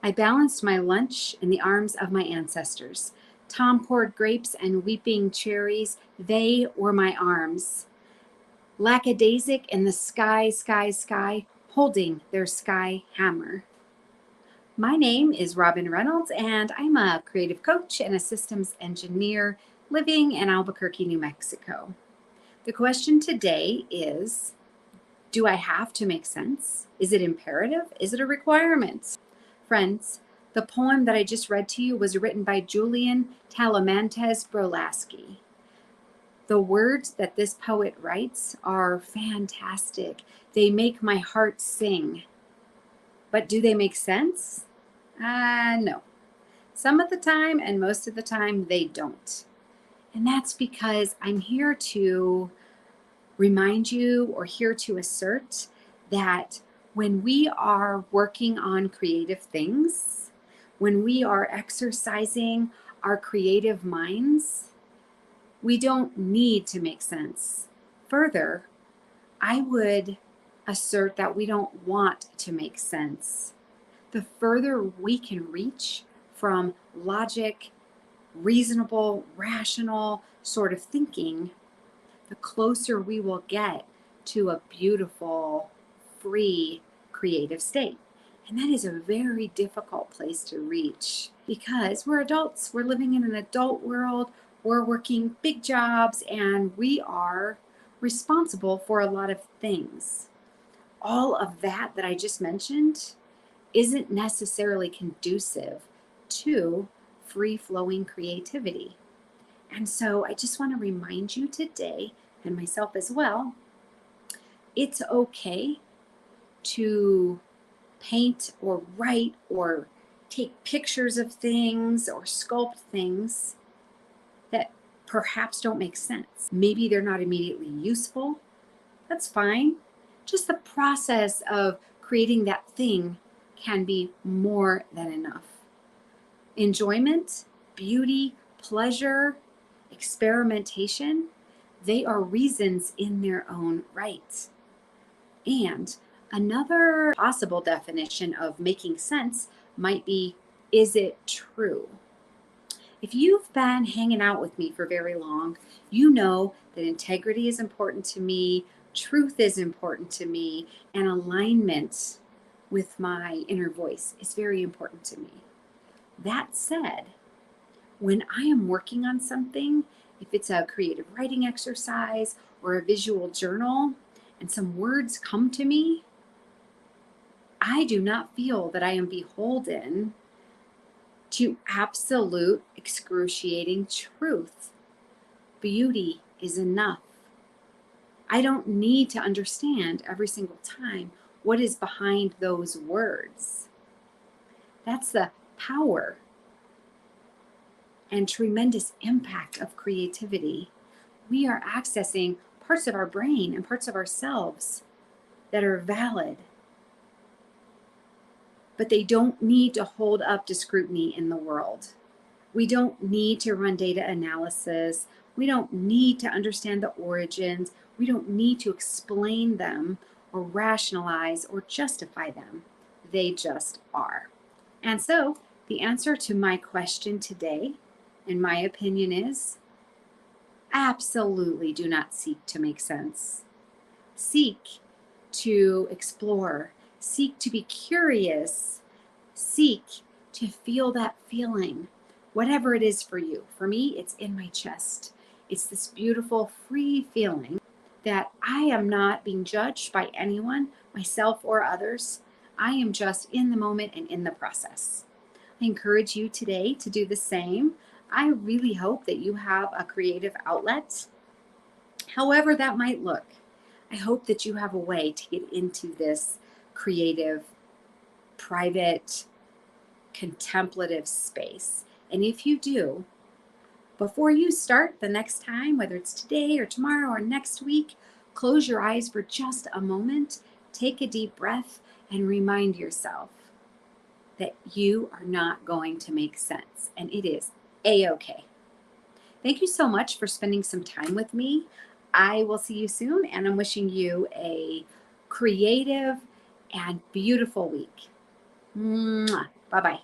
I balanced my lunch in the arms of my ancestors. Tom poured grapes and weeping cherries. They were my arms. Lackadaisic in the sky, sky, sky, holding their sky hammer. My name is Robin Reynolds, and I'm a creative coach and a systems engineer living in Albuquerque, New Mexico. The question today is, do I have to make sense? Is it imperative? Is it a requirement? Friends, the poem that I just read to you was written by Julian Talamantez Brolaski. The words that this poet writes are fantastic. They make my heart sing. But do they make sense? No. Some of the time and most of the time they don't. And that's because I'm here to remind you or here to assert that when we are working on creative things, when we are exercising our creative minds, we don't need to make sense. Further, I would assert that we don't want to make sense. The further we can reach from logic, reasonable, rational sort of thinking, the closer we will get to a beautiful, free, creative state. And that is a very difficult place to reach because we're adults, we're living in an adult world, we're working big jobs, and we are responsible for a lot of things. All of that I just mentioned isn't necessarily conducive to free-flowing creativity. And so I just want to remind you today, and myself as well, it's okay to paint or write or take pictures of things or sculpt things that perhaps don't make sense. Maybe they're not immediately useful. That's fine. Just the process of creating that thing can be more than enough. Enjoyment, beauty, pleasure, experimentation, they are reasons in their own right. And another possible definition of making sense might be, is it true? If you've been hanging out with me for very long, you know that integrity is important to me, truth is important to me, and alignment with my inner voice is very important to me. That said, when I am working on something, if it's a creative writing exercise or a visual journal, and some words come to me, I do not feel that I am beholden to absolute excruciating truth. Beauty is enough. I don't need to understand every single time what is behind those words. That's the power and tremendous impact of creativity. We are accessing parts of our brain and parts of ourselves that are valid, but they don't need to hold up to scrutiny in the world. We don't need to run data analysis. We don't need to understand the origins. We don't need to explain them or rationalize or justify them. They just are. And so the answer to my question today, in my opinion, is absolutely do not seek to make sense. Seek to explore. Seek to be curious. Seek to feel that feeling, whatever it is for you. For me, it's in my chest. It's this beautiful, free feeling that I am not being judged by anyone, myself or others. I am just in the moment and in the process. I encourage you today to do the same. I really hope that you have a creative outlet, however that might look. I hope that you have a way to get into this creative, private, contemplative space. And if you do, before you start the next time, whether it's today or tomorrow or next week, close your eyes for just a moment, take a deep breath, and remind yourself that you are not going to make sense, and it is a-okay. Thank you so much for spending some time with me. I will see you soon, and I'm wishing you a creative and beautiful week. Mwah. Bye-bye.